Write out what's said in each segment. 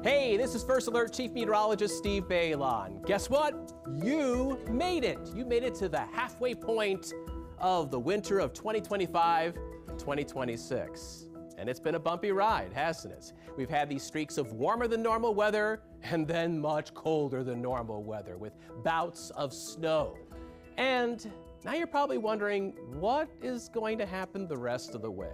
Hey, this is First Alert Chief Meteorologist Steve Bailon. Guess what? You made it. You made it to the halfway point of the winter of 2025-2026. And it's been a bumpy ride, hasn't it? We've had these streaks of warmer than normal weather and then much colder than normal weather with bouts of snow. And now you're probably wondering what is going to happen the rest of the way.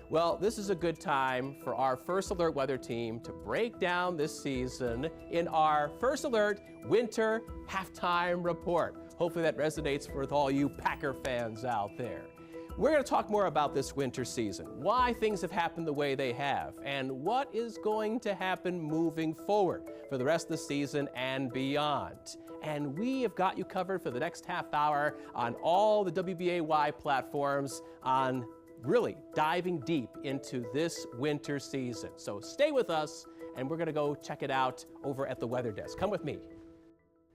Well, this is a good time for our First Alert weather team to break down this season in our First Alert Winter Halftime Report. Hopefully that resonates with all you Packer fans out there. We're going to talk more about this winter season, why things have happened the way they have, and what is going to happen moving forward for the rest of the season and beyond. And we have got you covered for the next half hour on all the WBAY platforms on really diving deep into this winter season. So stay with us, and we're going to go check it out over at the weather desk. Come with me.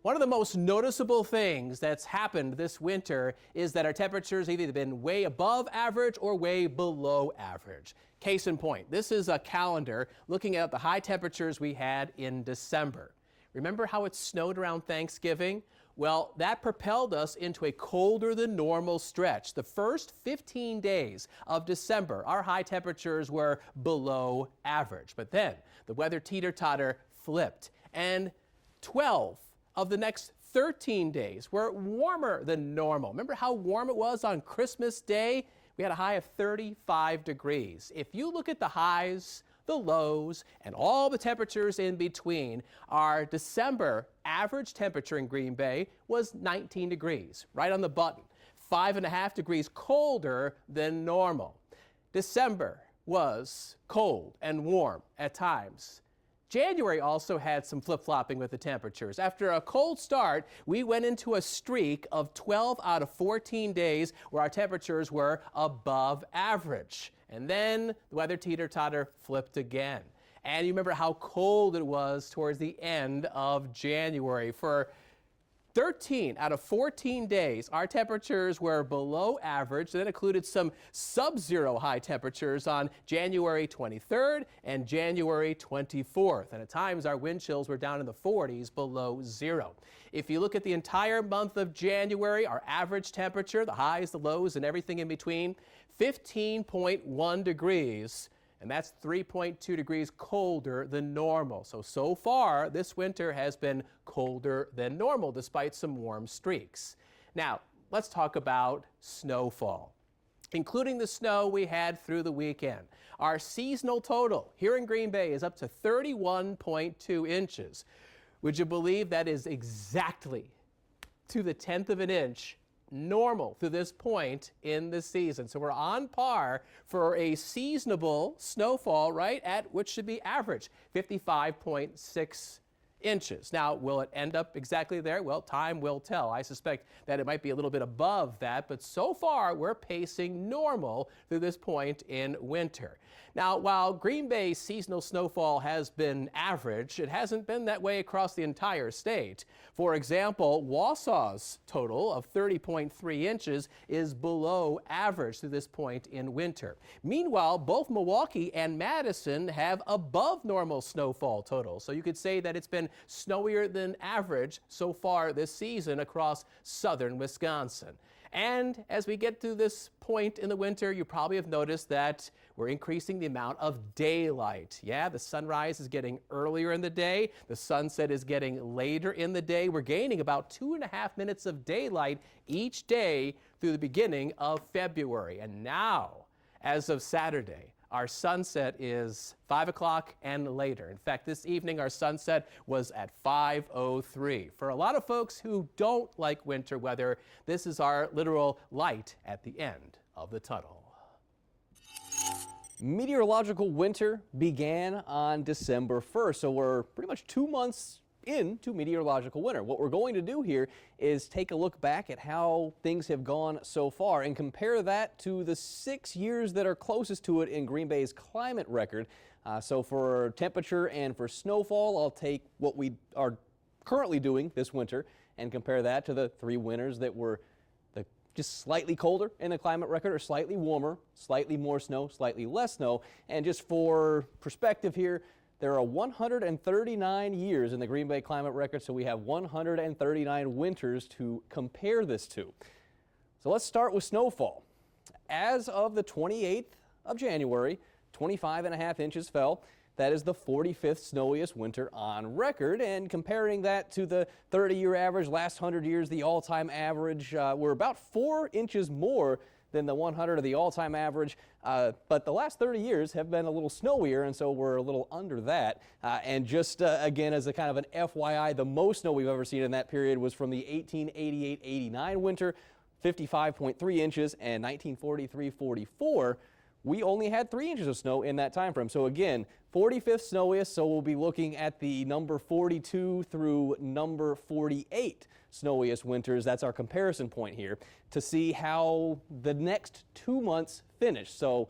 One of the most noticeable things that's happened this winter is that our temperatures have either been way above average or way below average. Case in point, this is a calendar looking at the high temperatures we had in December. Remember how it snowed around Thanksgiving? Well, that propelled us into a colder than normal stretch. The first 15 days of December, our high temperatures were below average. But then the weather teeter-totter flipped, and 12 of the next 13 days were warmer than normal. Remember how warm it was on Christmas Day? We had a high of 35 degrees. If you look at the highs, the lows, and all the temperatures in between, our December average temperature in Green Bay was 19 degrees, right on the button, 5.5 degrees colder than normal. December was cold and warm at times. January also had some flip-flopping with the temperatures. After a cold start, we went into a streak of 12 out of 14 days where our temperatures were above average. And then the weather teeter-totter flipped again. And you remember how cold it was towards the end of January. For 13 out of 14 days, our temperatures were below average. That included some sub-zero high temperatures on January 23rd and January 24th. And at times, our wind chills were down in the 40s below zero. If you look at the entire month of January, our average temperature, the highs, the lows, and everything in between, 15.1 degrees. And that's 3.2 degrees colder than normal. So far, this winter has been colder than normal, despite some warm streaks. Now, let's talk about snowfall, including the snow we had through the weekend. Our seasonal total here in Green Bay is up to 31.2 inches. Would you believe that is exactly to the 10th of an inch normal through this point in the season? So we're on par for a seasonable snowfall, right at which should be average, 55.6 inches. Now, will it end up exactly there? Well, time will tell. I suspect that it might be a little bit above that, but so far we're pacing normal through this point in winter. Now, while Green Bay's seasonal snowfall has been average, it hasn't been that way across the entire state. For example, Wausau's total of 30.3 inches is below average through this point in winter. Meanwhile, both Milwaukee and Madison have above normal snowfall totals. So you could say that it's been snowier than average so far this season across southern Wisconsin. And as we get to this point in the winter, you probably have noticed that we're increasing the amount of daylight. Yeah, the sunrise is getting earlier in the day. The sunset is getting later in the day. We're gaining about 2.5 minutes of daylight each day through the beginning of February. And now, as of Saturday, our sunset is 5 o'clock and later. In fact, this evening our sunset was at 5:03. For a lot of folks who don't like winter weather, this is our literal light at the end of the tunnel. Meteorological winter began on December 1st, so we're pretty much 2 months into meteorological winter. What we're going to do here is take a look back at how things have gone so far and compare that to the 6 years that are closest to it in Green Bay's climate record. So for temperature and for snowfall, I'll take what we are currently doing this winter and compare that to the 3 winters that were just slightly colder in the climate record, or slightly warmer, slightly more snow, slightly less snow. And just for perspective here, There are 139 years in the Green Bay climate record, so we have 139 winters to compare this to. So let's start with snowfall. As of the 28th of January, 25.5 inches fell. That is the 45th snowiest winter on record, and comparing that to the 30-year average, last 100 years, the all-time average, we're about 4 inches more than the 100 of the all-time average, but the last 30 years have been a little snowier, and so we're a little under that. And just again, as a kind of an FYI, the most snow we've ever seen in that period was from the 1888-89 winter, 55.3 inches, and 1943-44. We only had 3 inches of snow in that time frame. So again, 45th snowiest, so we'll be looking at the number 42 through number 48 snowiest winters. That's our comparison point here to see how the next 2 months finish. So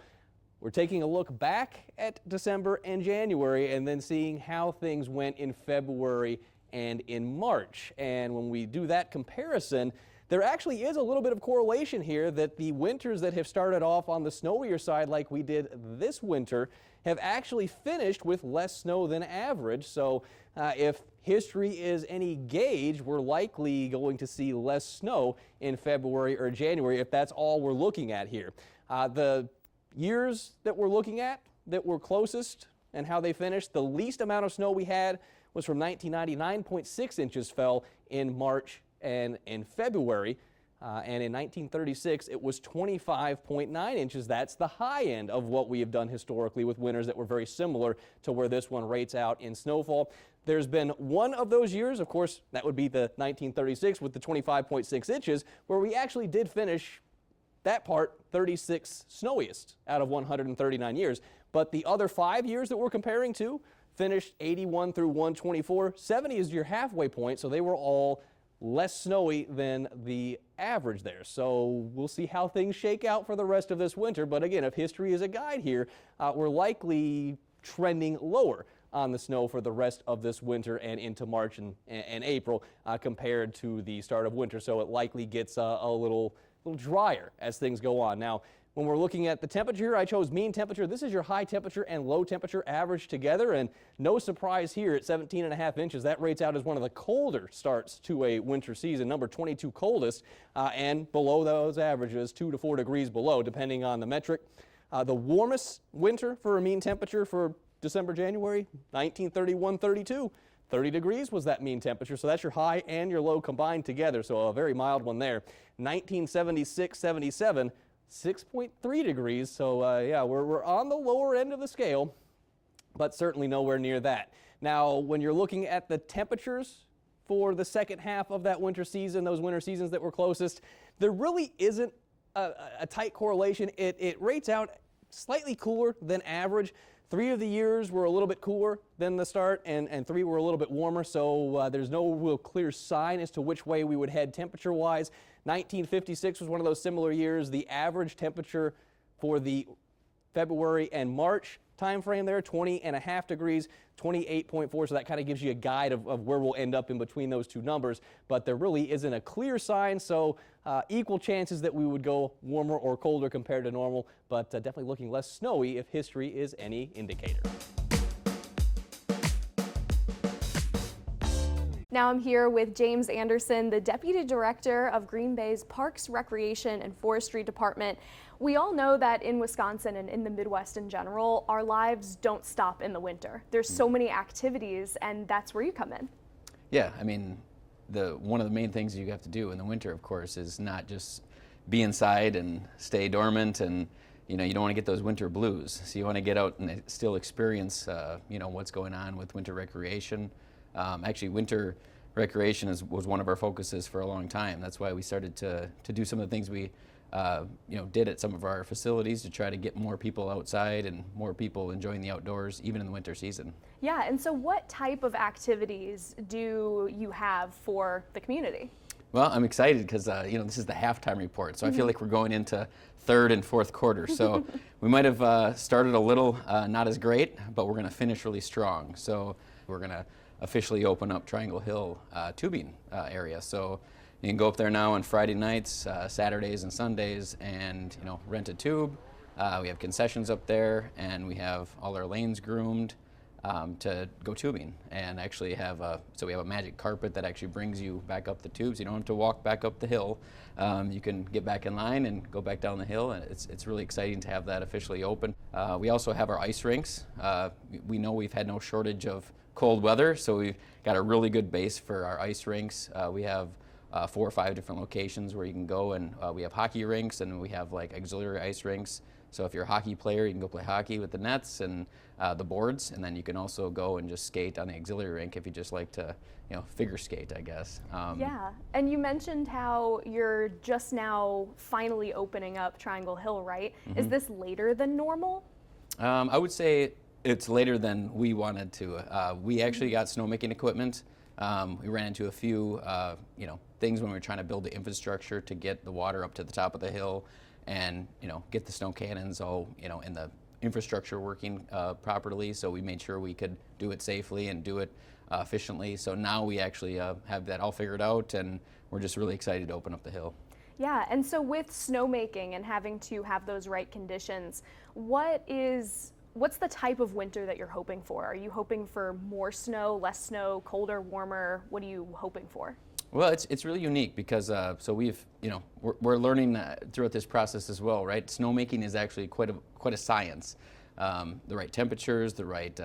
we're taking a look back at December and January and then seeing how things went in February and in March. And when we do that comparison, there actually is a little bit of correlation here that the winters that have started off on the snowier side like we did this winter have actually finished with less snow than average. So if history is any gauge, we're likely going to see less snow in February or January if that's all we're looking at here. The years that we're looking at that were closest and how they finished, the least amount of snow we had was from 1999, 9.6 inches fell in March and in February, and in 1936 it was 25.9 inches. That's the high end of what we have done historically with winters that were very similar to where this one rates out in snowfall. There's been one of those years, of course, that would be the 1936 with the 25.6 inches, where we actually did finish that part 36 snowiest out of 139 years. But the other 5 years that we're comparing to finished 81 through 124. 70 is your halfway point, so they were all less snowy than the average there. So we'll see how things shake out for the rest of this winter. But again, if history is a guide here, we're likely trending lower on the snow for the rest of this winter and into March and April compared to the start of winter. So it likely gets a little drier as things go on. Now, when we're looking at the temperature, I chose mean temperature. This is your high temperature and low temperature average together, and no surprise here at 17.5 inches. That rates out as one of the colder starts to a winter season, number 22 coldest, and below those averages, 2 to 4 degrees below, depending on the metric. The warmest winter for a mean temperature for December, January, 1931-32. 30 degrees was that mean temperature, so that's your high and your low combined together, so a very mild one there. 1976-77. 6.3 degrees, so yeah, we're on the lower end of the scale, but certainly nowhere near that. Now, when you're looking at the temperatures for the second half of that winter season, those winter seasons that were closest, there really isn't a tight correlation. It rates out slightly cooler than average. 3 of the years were a little bit cooler than the start, and 3 were a little bit warmer, so there's no real clear sign as to which way we would head temperature-wise. 1956 was one of those similar years. The average temperature for the February and March time frame there, 20.5 degrees, 28.4, so that kind of gives you a guide of where we'll end up in between those two numbers, but there really isn't a clear sign, so equal chances that we would go warmer or colder compared to normal, but definitely looking less snowy if history is any indicator. Now I'm here with James Anderson, the Deputy Director of Green Bay's Parks, Recreation, and Forestry Department. We all know that in Wisconsin and in the Midwest in general, our lives don't stop in the winter. There's so many activities, and that's where you come in. Yeah, I mean, one of the main things you have to do in the winter, of course, is not just be inside and stay dormant, and you don't want to get those winter blues. So you want to get out and still experience, what's going on with winter recreation. Actually, winter recreation was one of our focuses for a long time. That's why we started to do some of the things we did at some of our facilities to try to get more people outside and more people enjoying the outdoors, even in the winter season. Yeah, and so what type of activities do you have for the community? Well, I'm excited because this is the halftime report, so I feel like we're going into third and fourth quarter. So we might have started a little not as great, but we're going to finish really strong. So we're going to officially open up Triangle Hill tubing area. So you can go up there now on Friday nights, Saturdays and Sundays, and rent a tube. We have concessions up there, and we have all our lanes groomed. to go tubing, and actually have so we have a magic carpet that actually brings you back up the tubes. You don't have to walk back up the hill. You can get back in line and go back down the hill, and it's really exciting to have that officially open. We also have our ice rinks. We know we've had no shortage of cold weather, so we've got a really good base for our ice rinks. We have 4 or 5 different locations where you can go, and we have hockey rinks, and we have like auxiliary ice rinks. So if you're a hockey player, you can go play hockey with the nets and the boards, and then you can also go and just skate on the auxiliary rink if you just like to, figure skate, I guess. Yeah, and you mentioned how you're just now finally opening up Triangle Hill, right? Is this later than normal? I would say it's later than we wanted to. We actually got snowmaking equipment. We ran into a few, things when we were trying to build the infrastructure to get the water up to the top of the hill, and get the snow cannons all in the infrastructure working properly. So we made sure we could do it safely and do it efficiently. So now we actually have that all figured out, and we're just really excited to open up the hill. Yeah, and so with snowmaking and having to have those right conditions, what's the type of winter that you're hoping for? Are you hoping for more snow, less snow, colder, warmer? What are you hoping for? Well, it's really unique because so we've we're learning throughout this process as well, right? Snowmaking is actually quite a science. The right temperatures, the right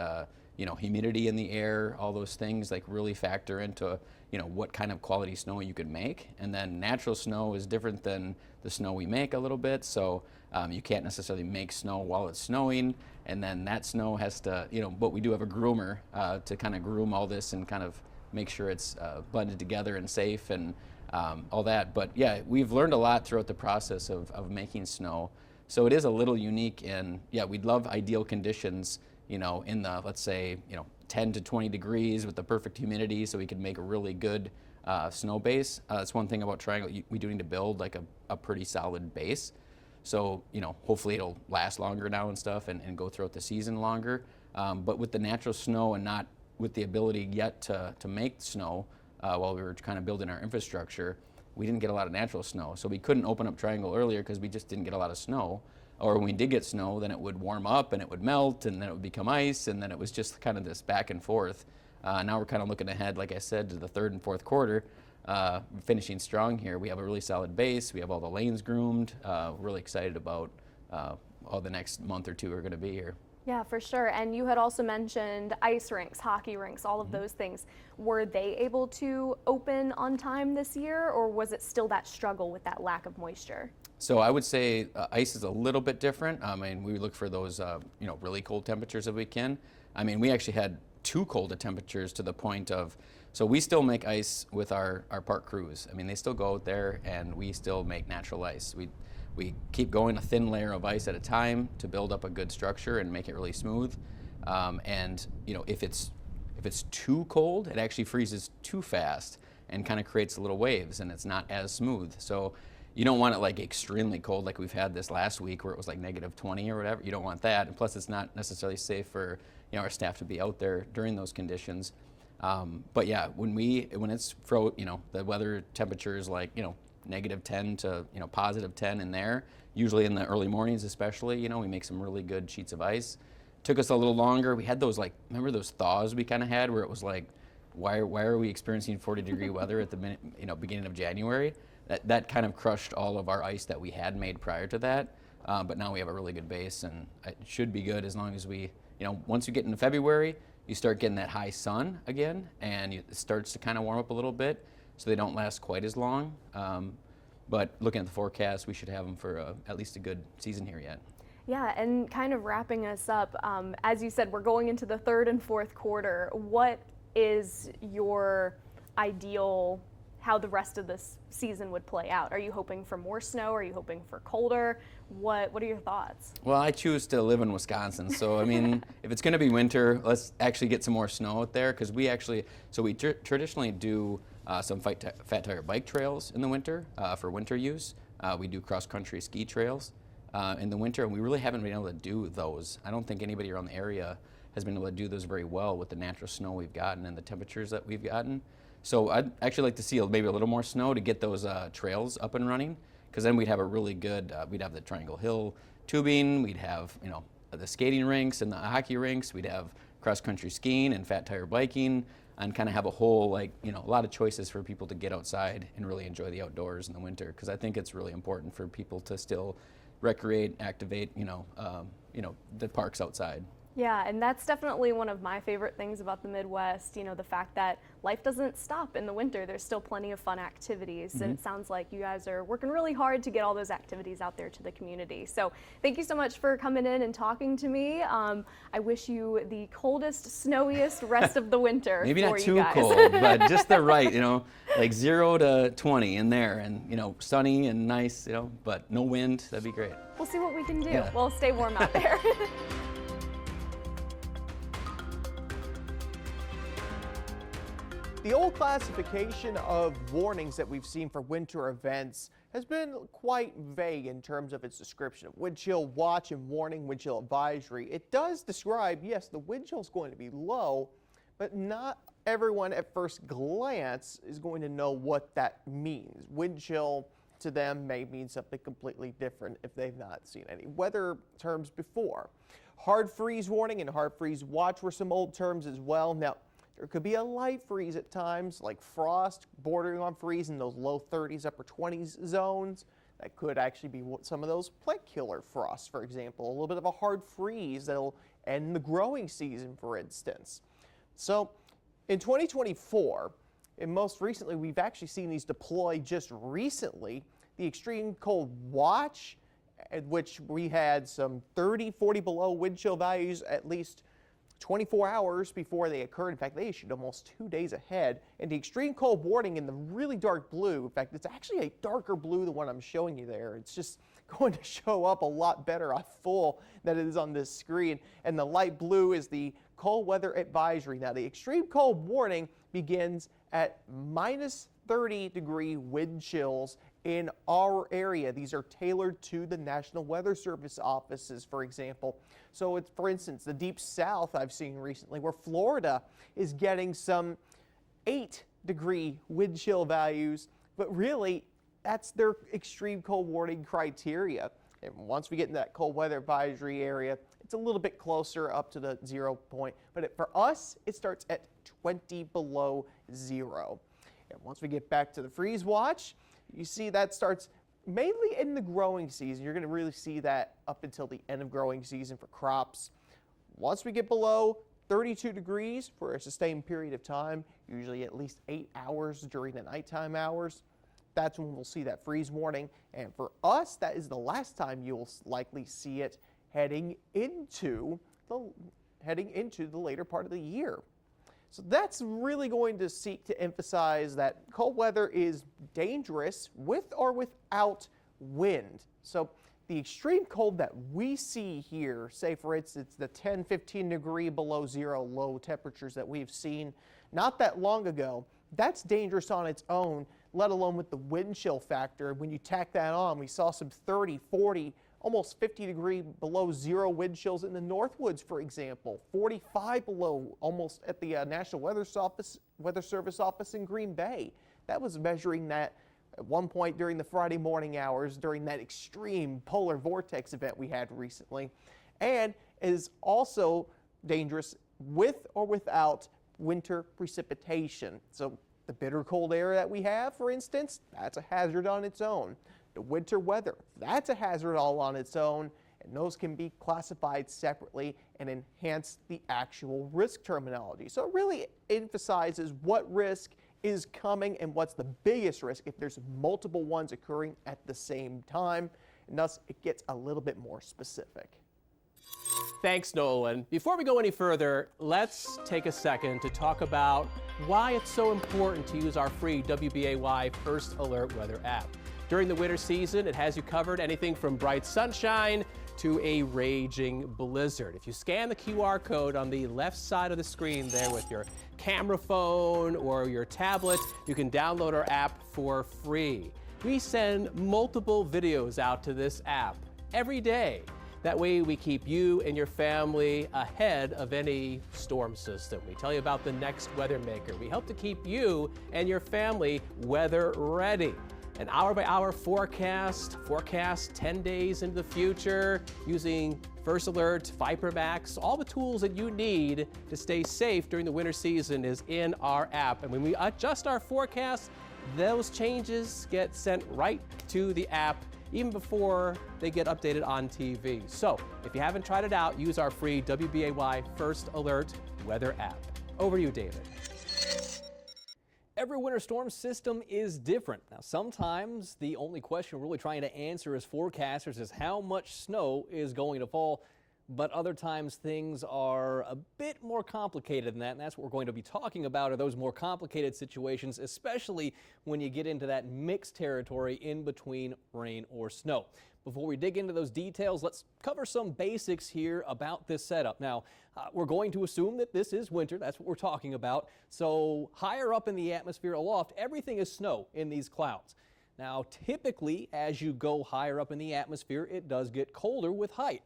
humidity in the air, all those things like really factor into what kind of quality snow you could make. And then natural snow is different than the snow we make a little bit. So you can't necessarily make snow while it's snowing, and then that snow has to but we do have a groomer to kind of groom all this and kind of make sure it's blended together and safe and all that. But yeah, we've learned a lot throughout the process of making snow. So it is a little unique, and yeah, we'd love ideal conditions, in the, let's say, 10 to 20 degrees with the perfect humidity so we could make a really good snow base. That's one thing about Triangle. We do need to build like a pretty solid base. So, hopefully it'll last longer now and stuff and go throughout the season longer. But with the natural snow and not with the ability yet to make snow while we were kind of building our infrastructure, we didn't get a lot of natural snow. So we couldn't open up Triangle earlier because we just didn't get a lot of snow. Or when we did get snow, then it would warm up and it would melt and then it would become ice, and then it was just kind of this back and forth. Now we're kind of looking ahead, like I said, to the third and fourth quarter, finishing strong here. We have a really solid base. We have all the lanes groomed. We're really excited about how the next month or two are going to be here. Yeah, for sure. And you had also mentioned ice rinks, hockey rinks, all of those things. Were they able to open on time this year, or was it still that struggle with that lack of moisture? So I would say ice is a little bit different. We look for those, really cold temperatures if we can. We actually had too cold of temperatures to the point of, so we still make ice with our park crews. They still go out there and we still make natural ice. We keep going a thin layer of ice at a time to build up a good structure and make it really smooth. If it's too cold, it actually freezes too fast and kind of creates little waves, and it's not as smooth. So you don't want it like extremely cold like we've had this last week where it was like -20 or whatever. You don't want that, and plus it's not necessarily safe for our staff to be out there during those conditions. But yeah, when it's the weather temperature is like -10 to +10 in there. Usually in the early mornings, especially, we make some really good sheets of ice. Took us a little longer. We had those remember those thaws we kind of had where it was like, why are we experiencing 40-degree weather at the beginning of January? That kind of crushed all of our ice that we had made prior to that. But now we have a really good base, and it should be good as long as we, once you get into February, you start getting that high sun again, and it starts to kind of warm up a little bit, so they don't last quite as long. But looking at the forecast, we should have them for at least a good season here yet. Yeah, and kind of wrapping us up, as you said, we're going into the third and fourth quarter. What is your ideal, how the rest of this season would play out? Are you hoping for more snow? Are you hoping for colder? What are your thoughts? Well, I choose to live in Wisconsin, so if it's going to be winter, let's actually get some more snow out there, because we traditionally do some fat tire bike trails in the winter for winter use. We do cross-country ski trails in the winter, and we really haven't been able to do those. I don't think anybody around the area has been able to do those very well with the natural snow we've gotten and the temperatures that we've gotten. So I'd actually like to see maybe a little more snow to get those trails up and running, because then we'd have a really good, we'd have the Triangle Hill tubing, we'd have the skating rinks and the hockey rinks, we'd have cross-country skiing and fat tire biking, and kind of have a whole, like, you know, a lot of choices for people to get outside and really enjoy the outdoors in the winter, because I think it's really important for people to still recreate, activate, you know, the parks outside. Yeah, and that's definitely one of my favorite things about the Midwest, you know, the fact that life doesn't stop in the winter. There's still plenty of fun activities, and it sounds like you guys are working really hard to get all those activities out there to the community. So thank you so much for coming in and talking to me. I wish you the coldest, snowiest rest of the winter. Maybe for not you too guys. cold, but just the right, you know, like 0 to 20 in there, and, you know, sunny and nice, you know, but no wind. That'd be great. We'll see what we can do. Yeah. We'll stay warm out there. The old classification of warnings that we've seen for winter events has been quite vague in terms of its description of wind chill watch and warning, wind chill advisory. It does describe, yes, the wind chill is going to be low, but not everyone at first glance is going to know what that means. Wind chill to them may mean something completely different if they've not seen any weather terms before. Hard freeze warning and hard freeze watch were some old terms as well. Now, there could be a light freeze at times, like frost bordering on freeze in those low 30s, upper 20s zones. That could actually be some of those plant killer frosts, for example. A little bit of a hard freeze that'll end the growing season, for instance. So in 2024, and most recently, we've actually seen these deploy just recently. The extreme cold watch, at which we had some 30, 40 below wind chill values at least 24 hours before they occurred. In fact, they issued almost 2 days ahead. And the extreme cold warning in the really dark blue, in fact, it's actually a darker blue than what I'm showing you there. It's just going to show up a lot better on full than it is on this screen. And the light blue is the cold weather advisory. Now, the extreme cold warning begins at minus 30-degree wind chills in our area. These are tailored to the National Weather Service offices, for example. So it's, for instance, the deep south I've seen recently where Florida is getting some 8-degree wind chill values, but really that's their extreme cold warning criteria. And once we get in that cold weather advisory area, it's a little bit closer up to the 0 point. But for us, it starts at 20 below 0. And once we get back to the freeze watch, you see that starts mainly in the growing season. You're going to really see that up until the end of growing season for crops. Once we get below 32 degrees for a sustained period of time, usually at least 8 hours during the nighttime hours, that's when we'll see that freeze warning. And for us, that is the last time you'll likely see it heading into the later part of the year. So that's really going to seek to emphasize that cold weather is dangerous with or without wind. So the extreme cold that we see here, say for instance the 10, 15 degree below 0 low temperatures that we've seen not that long ago, that's dangerous on its own, let alone with the wind chill factor. When you tack that on, we saw some 30, 40, almost 50 degree below 0 wind chills in the Northwoods, for example, 45 below almost at the National Weather Service office in Green Bay. That was measuring that at one point during the Friday morning hours during that extreme polar vortex event we had recently, and is also dangerous with or without winter precipitation. So the bitter cold air that we have, for instance, that's a hazard on its own. The winter weather, that's a hazard all on its own, and those can be classified separately and enhance the actual risk terminology. So it really emphasizes what risk is coming and what's the biggest risk if there's multiple ones occurring at the same time, and thus it gets a little bit more specific. Thanks, Nolan. Before we go any further, let's take a second to talk about why it's so important to use our free WBAY First Alert Weather app. During the winter season, it has you covered anything from bright sunshine to a raging blizzard. If you scan the QR code on the left side of the screen there with your camera phone or your tablet, you can download our app for free. We send multiple videos out to this app every day. That way we keep you and your family ahead of any storm system. We tell you about the next weather maker. We help to keep you and your family weather ready. an hour-by-hour forecast 10 days into the future, using First Alert, ViperMax, all the tools that you need to stay safe during the winter season is in our app. And when we adjust our forecast, those changes get sent right to the app even before they get updated on TV. So if you haven't tried it out, use our free WBAY First Alert weather app. Over to you, David. Every winter storm system is different. Now, sometimes the only question we're really trying to answer as forecasters is how much snow is going to fall, but other times things are a bit more complicated than that, and that's what we're going to be talking about, are those more complicated situations, especially when you get into that mixed territory in between rain or snow. Before we dig into those details, let's cover some basics here about this setup. Now, we're going to assume that this is winter. That's what we're talking about. So higher up in the atmosphere aloft, everything is snow in these clouds. Now, typically, as you go higher up in the atmosphere, it does get colder with height.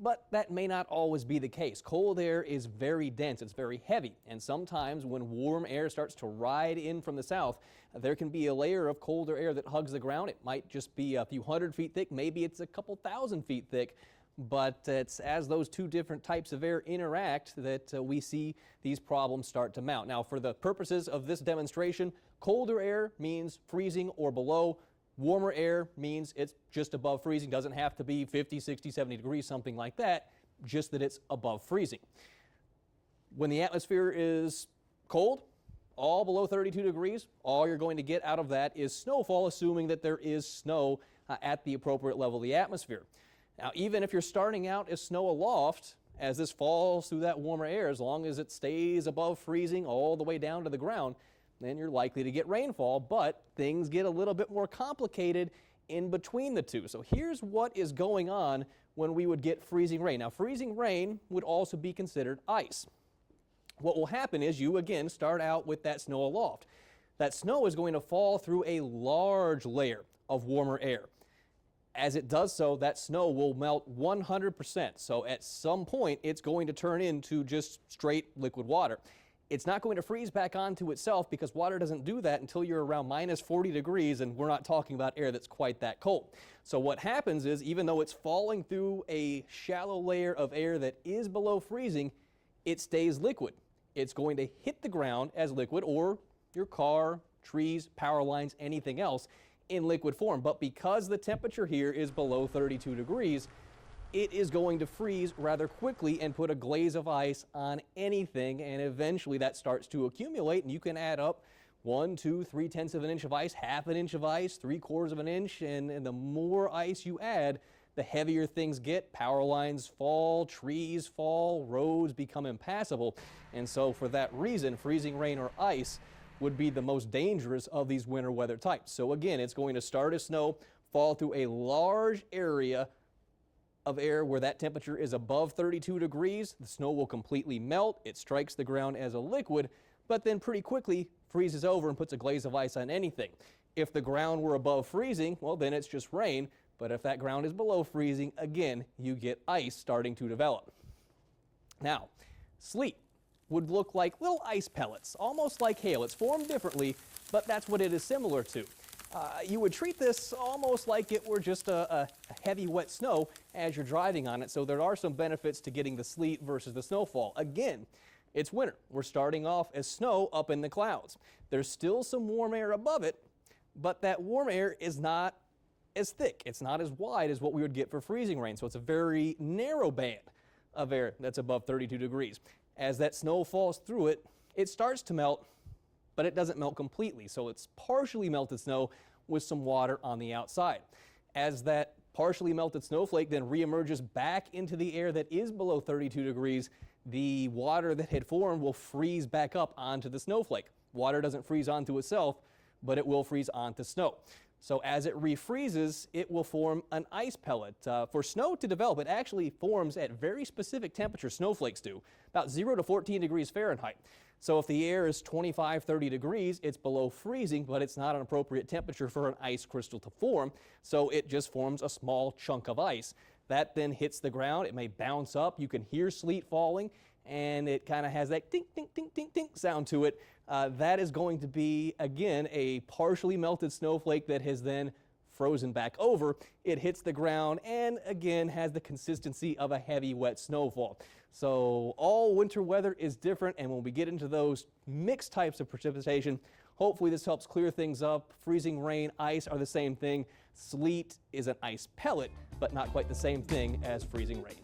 But that may not always be the case. Cold air is very dense, it's very heavy, and sometimes when warm air starts to ride in from the south, there can be a layer of colder air that hugs the ground. It might just be a few hundred feet thick, maybe it's a couple thousand feet thick, but it's as those two different types of air interact that we see these problems start to mount. Now, for the purposes of this demonstration, colder air means freezing or below. Warmer air means it's just above freezing. Doesn't have to be 50, 60, 70 degrees, something like that, just that it's above freezing. When the atmosphere is cold, all below 32 degrees, all you're going to get out of that is snowfall, assuming that there is snow at the appropriate level of the atmosphere. Now, even if you're starting out as snow aloft, as this falls through that warmer air, as long as it stays above freezing all the way down to the ground, then you're likely to get rainfall, but things get a little bit more complicated in between the two. So here's what is going on when we would get freezing rain. Now, freezing rain would also be considered ice. What will happen is you, again, start out with that snow aloft. That snow is going to fall through a large layer of warmer air. As it does so, that snow will melt 100%. So at some point, it's going to turn into just straight liquid water. It's not going to freeze back onto itself because water doesn't do that until you're around minus 40 degrees, and we're not talking about air that's quite that cold. So what happens is, even though it's falling through a shallow layer of air that is below freezing, it stays liquid. It's going to hit the ground as liquid, or your car, trees, power lines, anything else in liquid form. But because the temperature here is below 32 degrees, it is going to freeze rather quickly and put a glaze of ice on anything, and eventually that starts to accumulate, and you can add up 1, 2, 3/10 of an inch of ice, half an inch of ice, 3/4 of an inch, and the more ice you add, the heavier things get. Power lines fall, trees fall, roads become impassable, and so for that reason, freezing rain or ice would be the most dangerous of these winter weather types. So again, it's going to start as snow, fall through a large area of air where that temperature is above 32 degrees, the snow will completely melt, it strikes the ground as a liquid, but then pretty quickly freezes over and puts a glaze of ice on anything. If the ground were above freezing, well, then it's just rain, but if that ground is below freezing, again, you get ice starting to develop. Now, sleet would look like little ice pellets, almost like hail. It's formed differently, but that's what it is similar to. You would treat this almost like it were just a heavy wet snow as you're driving on it, so there are some benefits to getting the sleet versus the snowfall. Again, it's winter. We're starting off as snow up in the clouds. There's still some warm air above it, but that warm air is not as thick. It's not as wide as what we would get for freezing rain, so it's a very narrow band of air that's above 32 degrees. As that snow falls through it, it starts to melt, but it doesn't melt completely, so it's partially melted snow with some water on the outside. As that partially melted snowflake then reemerges back into the air that is below 32 degrees, the water that had formed will freeze back up onto the snowflake. Water doesn't freeze onto itself, but it will freeze onto snow. So as it refreezes, it will form an ice pellet. For snow to develop, it actually forms at very specific temperatures, snowflakes do, about 0 to 14 degrees Fahrenheit. So if the air is 25, 30 degrees, it's below freezing, but it's not an appropriate temperature for an ice crystal to form, so it just forms a small chunk of ice. That then hits the ground, it may bounce up, you can hear sleet falling, and it kind of has that tink, tink, tink, tink, tink sound to it. That is going to be, again, a partially melted snowflake that has then frozen back over. It hits the ground and, again, has the consistency of a heavy, wet snowfall. So all winter weather is different, and when we get into those mixed types of precipitation, hopefully this helps clear things up. Freezing rain, ice are the same thing. Sleet is an ice pellet, but not quite the same thing as freezing rain.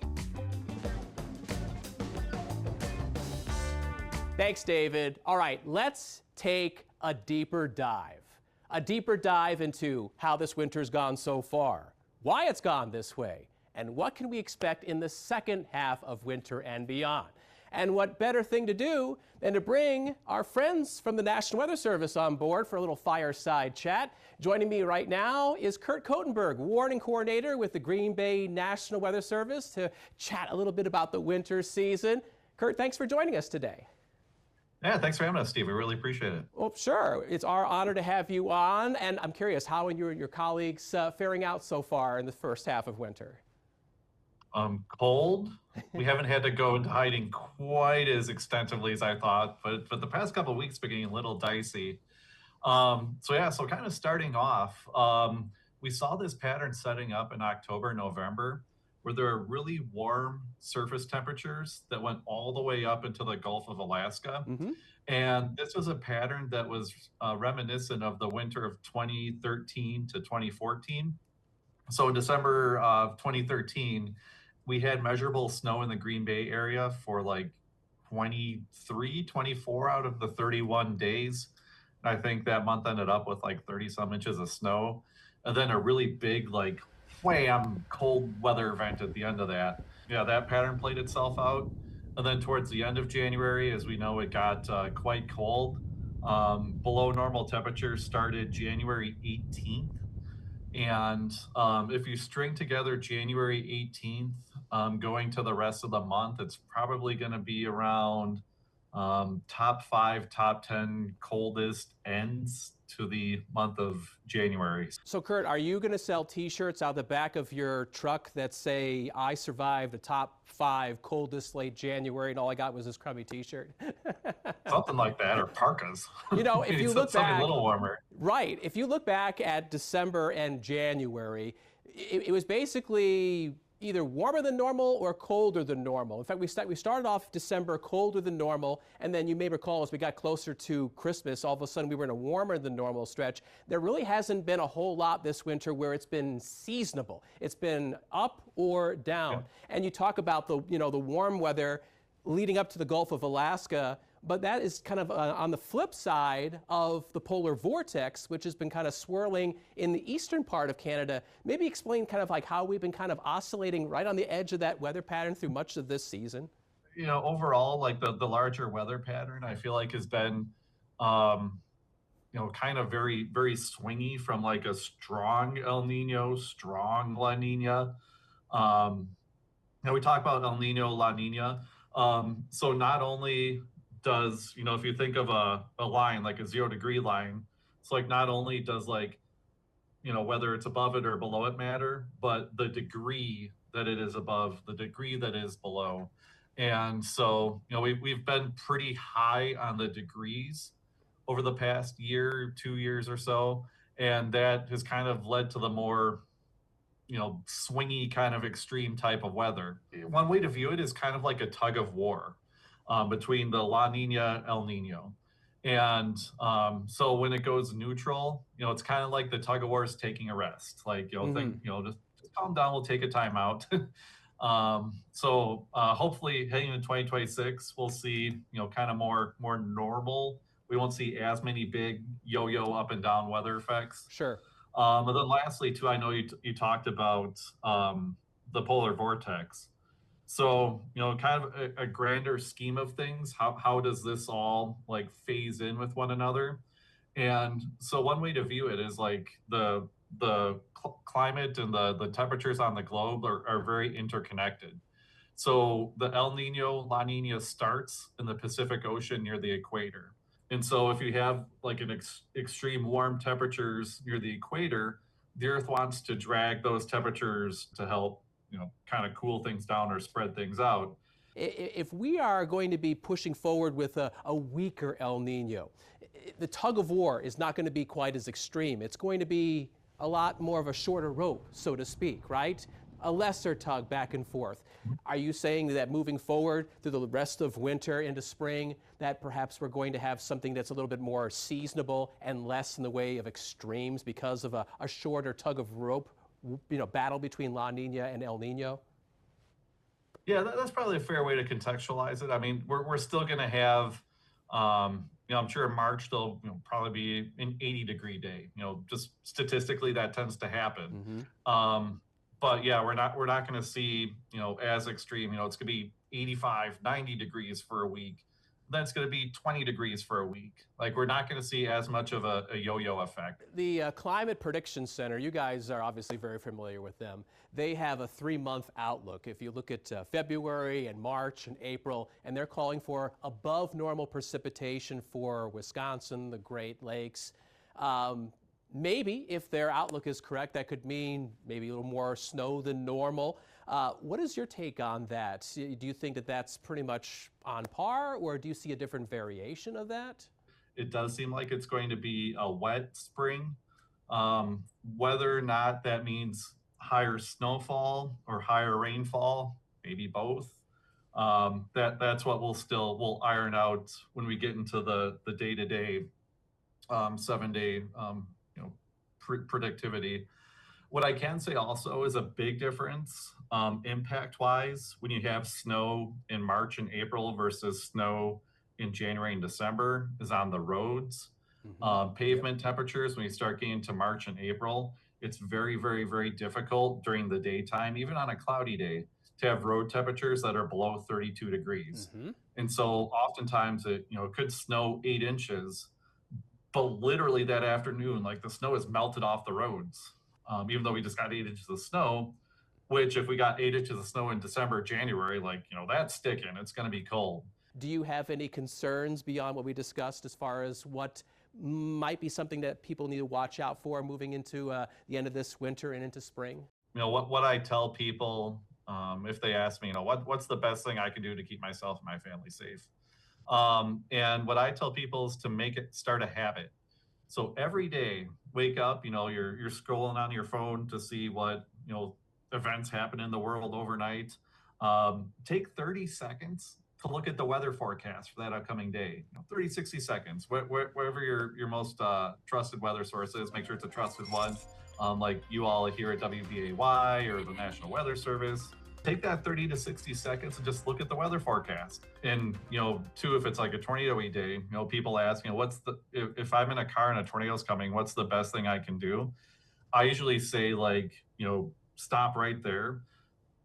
Thanks, David. All right, let's take a deeper dive. A deeper dive into how this winter's gone so far, why it's gone this way, and what can we expect in the second half of winter and beyond. And what better thing to do than to bring our friends from the National Weather Service on board for a little fireside chat. Joining me right now is Kurt Kotenberg, warning coordinator with the Green Bay National Weather Service, to chat a little bit about the winter season. Kurt, thanks for joining us today. Yeah, thanks for having us, Steve. We really appreciate it. Well, sure. It's our honor to have you on. And I'm curious, how are you and your colleagues faring out so far in the first half of winter? Cold. We haven't had to go into hiding quite as extensively as I thought, but the past couple of weeks been getting a little dicey. So kind of starting off, we saw this pattern setting up in October, November, where there are really warm surface temperatures that went all the way up into the Gulf of Alaska. Mm-hmm. And this was a pattern that was reminiscent of the winter of 2013 to 2014. So in December of 2013, we had measurable snow in the Green Bay area for like 24 out of the 31 days. And I think that month ended up with like 30 some inches of snow. And then a really big, like, wham, cold weather event at the end of that. Yeah, that pattern played itself out. And then towards the end of January, as we know, it got quite cold. Below normal temperatures started January 18th. And if you string together January 18th, going to the rest of the month, it's probably going to be around top 5, top 10 coldest ends to the month of January. So, Kurt, are you going to sell T-shirts out the back of your truck that say, "I survived the top 5 coldest late January, and all I got was this crummy T-shirt"? Something like that, or parkas. You know, if you look something back, a little warmer. Right. If you look back at December and January, it was basically either warmer than normal or colder than normal. In fact, we started off December colder than normal, and then you may recall as we got closer to Christmas, all of a sudden we were in a warmer than normal stretch. There really hasn't been a whole lot this winter where it's been seasonable. It's been up or down. Yeah. And you talk about the warm weather leading up to the Gulf of Alaska, but that is kind of on the flip side of the polar vortex, which has been kind of swirling in the eastern part of Canada. Maybe explain kind of like how we've been kind of oscillating right on the edge of that weather pattern through much of this season. You know, overall, like the larger weather pattern, I feel like has been, kind of very, very swingy from like a strong El Nino, strong La Nina. We talk about El Nino, La Nina. So not only does, if you think of a line, like a 0 degree line, it's like not only does like, whether it's above it or below it matter, but the degree that it is above, the degree that is below. And so, we've been pretty high on the degrees over the past year, 2 years or so. And that has kind of led to the more, swingy kind of extreme type of weather. One way to view it is kind of like a tug of war between the La Nina, El Nino. And so when it goes neutral, it's kind of like the tug of war is taking a rest. Like, just calm down, we'll take a time out. So hopefully heading into 2026, we'll see, kind of more normal. We won't see as many big yo-yo up and down weather effects. Sure. But then lastly, too, I know you talked about the polar vortex. So, kind of a grander scheme of things, how does this all like phase in with one another? And so one way to view it is like the climate and the temperatures on the globe are very interconnected. So the El Nino, La Nina starts in the Pacific Ocean near the equator. And so if you have like an extreme warm temperatures near the equator, the Earth wants to drag those temperatures to help, kind of cool things down or spread things out. If we are going to be pushing forward with a weaker El Nino, the tug of war is not going to be quite as extreme. It's going to be a lot more of a shorter rope, so to speak, right? A lesser tug back and forth. Are you saying that moving forward through the rest of winter into spring, that perhaps we're going to have something that's a little bit more seasonable and less in the way of extremes because of a shorter tug of rope, battle between La Nina and El Nino? Yeah, that's probably a fair way to contextualize it. I mean, we're still going to have, I'm sure in March there'll probably be an 80-degree day. Just statistically that tends to happen. But yeah, we're not going to see as extreme. It's going to be 85, 90 degrees for a week. Then it's going to be 20 degrees for a week. Like, we're not going to see as much of a yo-yo effect. The Climate Prediction Center, you guys are obviously very familiar with them. They have a 3-month outlook. If you look at February and March and April, and they're calling for above normal precipitation for Wisconsin, the Great Lakes. Maybe, if their outlook is correct, that could mean maybe a little more snow than normal. What is your take on that? Do you think that that's pretty much on par, or do you see a different variation of that? It does seem like it's going to be a wet spring. Whether or not that means higher snowfall or higher rainfall, maybe both. That's what we'll iron out when we get into the day-to-day 7-day productivity. What I can say also is a big difference impact-wise when you have snow in March and April versus snow in January and December is on the roads. Pavement temperatures, when you start getting to March and April, it's very, very, very difficult during the daytime, even on a cloudy day, to have road temperatures that are below 32 degrees. And so oftentimes it could snow 8 inches, but literally that afternoon, like, the snow is melted off the roads. Even though we just got 8 inches of snow, which if we got 8 inches of snow in December, January, that's sticking. It's going to be cold. Do you have any concerns beyond what we discussed as far as what might be something that people need to watch out for moving into the end of this winter and into spring? What I tell people, if they ask me, what's the best thing I can do to keep myself and my family safe? And what I tell people is to start a habit. So every day, wake up, you're scrolling on your phone to see what, events happen in the world overnight. Take 30 seconds to look at the weather forecast for that upcoming day. 30, 60 seconds, wherever your most trusted weather source is, make sure it's a trusted one. Like you all here at WBAY or the National Weather Service. Take that 30 to 60 seconds and just look at the weather forecast. And, too, if it's like a tornado-y day, people ask, if I'm in a car and a tornado's coming, what's the best thing I can do? I usually say, stop right there.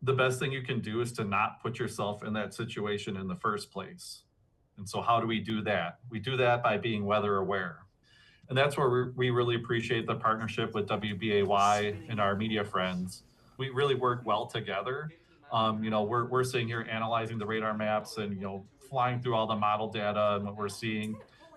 The best thing you can do is to not put yourself in that situation in the first place. And so how do we do that? We do that by being weather aware. And that's where we really appreciate the partnership with WBAY and our media friends. We really work well together. We're sitting here analyzing the radar maps and, flying through all the model data and what we're seeing.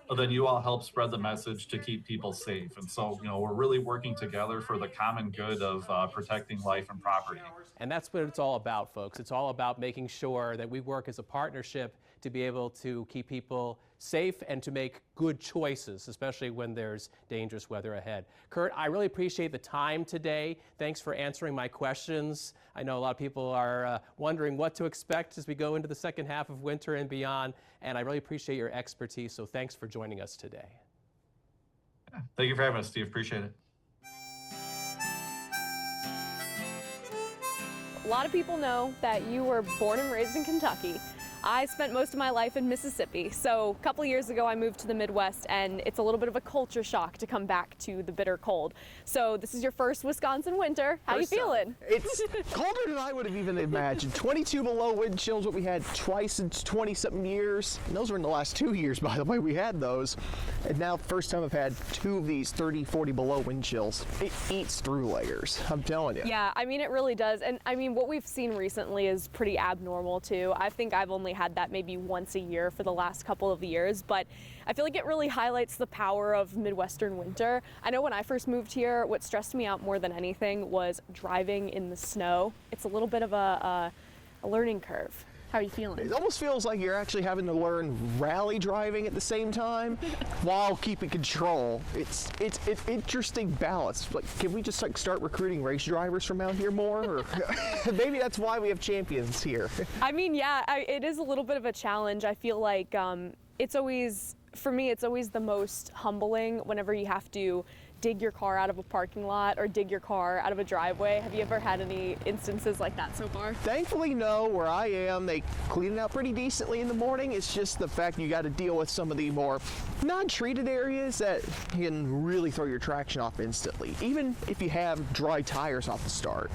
But then you all help spread the message to keep people safe. And so, we're really working together for the common good of protecting life and property. And that's what it's all about, folks. It's all about making sure that we work as a partnership to be able to keep people safe and to make good choices, especially when there's dangerous weather ahead. Kurt, I really appreciate the time today. Thanks for answering my questions. I know a lot of people are wondering what to expect as we go into the second half of winter and beyond, and I really appreciate your expertise, so thanks for joining us today. Yeah, thank you for having us, Steve. Appreciate it. A lot of people know that you were born and raised in Kentucky. I spent most of my life in Mississippi, so a couple years ago I moved to the Midwest, and it's a little bit of a culture shock to come back to the bitter cold. So this is your first Wisconsin winter. How you feeling? It's colder than I would have even imagined. 22 below wind chills, what we had twice in 20-something years. And those were in the last 2 years, by the way, we had those. And now first time I've had 2 of these 30, 40 below wind chills. It eats through layers, I'm telling you. Yeah, I mean, it really does. And I mean, what we've seen recently is pretty abnormal too. I think I've only had that maybe once a year for the last couple of years, but I feel like it really highlights the power of Midwestern winter. I know when I first moved here, what stressed me out more than anything was driving in the snow. It's a little bit of a learning curve. How are you feeling? It almost feels like you're actually having to learn rally driving at the same time while keeping control. It's interesting balance. Like, can we just like start recruiting race drivers from out here more? Or maybe that's why we have champions here. I mean, yeah, it is a little bit of a challenge. I feel like it's always, for me, it's always the most humbling whenever you have to dig your car out of a parking lot or dig your car out of a driveway. Have you ever had any instances like that so far? Thankfully, no. Where I am, they clean it out pretty decently in the morning. It's just the fact you got to deal with some of the more non-treated areas that can really throw your traction off instantly, even if you have dry tires off the start.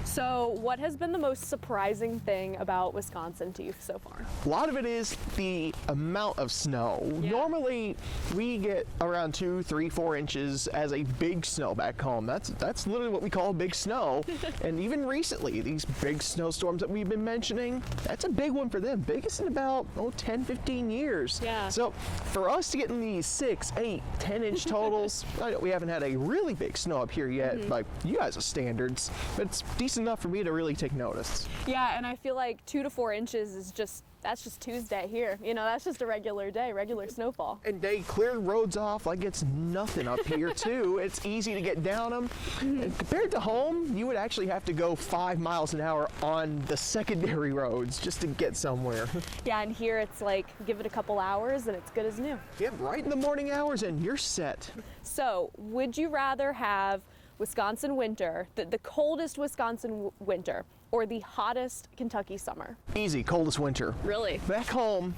So what has been the most surprising thing about Wisconsin to you so far? A lot of it is the amount of snow. Yeah. Normally, we get around 2, 3, 4 inches as a big snow back home. That's literally what we call big snow. And even recently, these big snowstorms that we've been mentioning, that's a big one for them. Biggest in about 10, 15 years. Yeah. So for us to get in these 6, 8, 10-inch totals, I know we haven't had a really big snow up here yet, by you guys' standards, but it's decent enough for me to really take notice. Yeah, and I feel like 2 to 4 inches is that's just Tuesday here. You know, that's just a regular day, regular snowfall. And they clear roads off like it's nothing up here too. It's easy to get down them. And compared to home, you would actually have to go 5 miles an hour on the secondary roads just to get somewhere. Yeah, and here it's like, give it a couple hours and it's good as new. Yep, right in the morning hours and you're set. So, would you rather have Wisconsin winter, the coldest Wisconsin winter, or the hottest Kentucky summer? Easy, coldest winter. Really? Back home,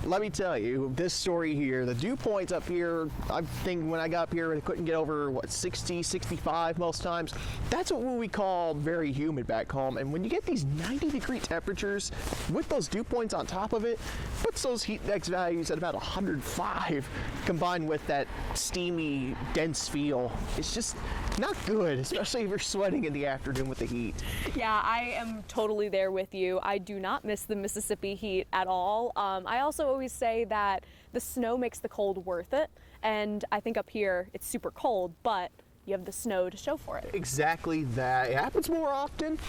let me tell you, this story here, the dew points up here, I think when I got up here, they couldn't get over, 60, 65 most times. That's what we call very humid back home. And when you get these 90-degree temperatures with those dew points on top of it, puts those heat index values at about 105, combined with that steamy, dense feel. It's just not good, especially if you're sweating in the afternoon with the heat. Yeah, I am totally there with you. I do not miss the Mississippi heat at all. I also always say that the snow makes the cold worth it, and I think up here it's super cold, but you have the snow to show for it. Exactly that. It happens more often,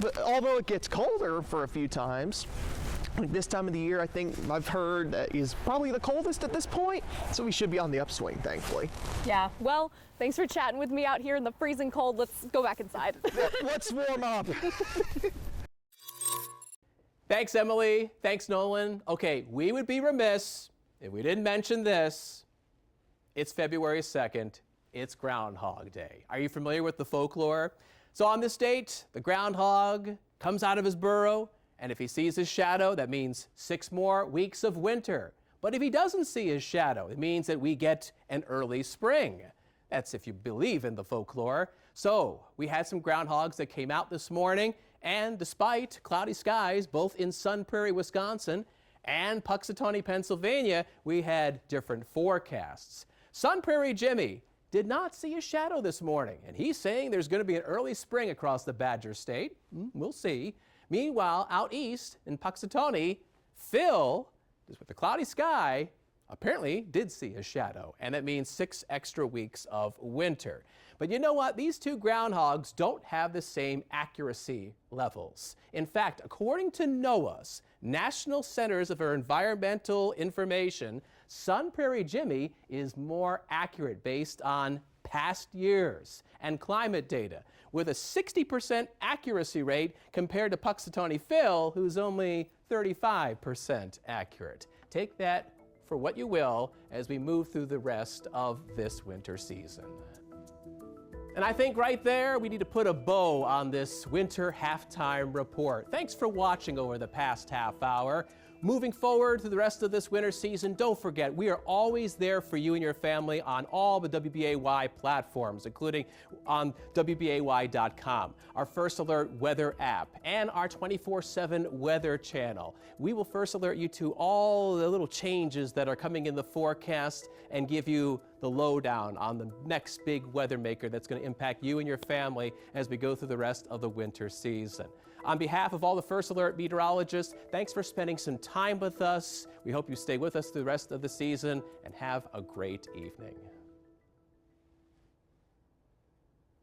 but although it gets colder for a few times. Like this time of the year, I think I've heard is probably the coldest at this point, so we should be on the upswing, thankfully. Yeah, well, thanks for chatting with me out here in the freezing cold. Let's go back inside. Let's warm up. Thanks, Emily. Thanks, Nolan. Okay, we would be remiss if we didn't mention this. It's February 2nd. It's Groundhog Day. Are you familiar with the folklore? So on this date, the groundhog comes out of his burrow, and if he sees his shadow, that means 6 more weeks of winter. But if he doesn't see his shadow, it means that we get an early spring. That's if you believe in the folklore. So we had some groundhogs that came out this morning, and despite cloudy skies, both in Sun Prairie, Wisconsin, and Puxatawny, Pennsylvania, we had different forecasts. Sun Prairie Jimmy did not see a shadow this morning, and he's saying there's going to be an early spring across the Badger State. We'll see. Meanwhile, out east in Puxatawny, Phil, just with a cloudy sky, apparently did see a shadow, and that means 6 extra weeks of winter. But you know what? These two groundhogs don't have the same accuracy levels. In fact, according to NOAA's National Centers for Environmental Information, Sun Prairie Jimmy is more accurate based on past years and climate data, with a 60% accuracy rate compared to Puxatawny Phil, who's only 35% accurate. Take that for what you will as we move through the rest of this winter season. And I think right there we need to put a bow on this winter halftime report. Thanks for watching over the past half hour. Moving forward through the rest of this winter season, don't forget, we are always there for you and your family on all the WBAY platforms, including on WBAY.com, our First Alert weather app, and our 24/7 weather channel. We will first alert you to all the little changes that are coming in the forecast and give you the lowdown on the next big weather maker that's going to impact you and your family as we go through the rest of the winter season. On behalf of all the First Alert meteorologists, thanks for spending some time with us. We hope you stay with us through the rest of the season and have a great evening.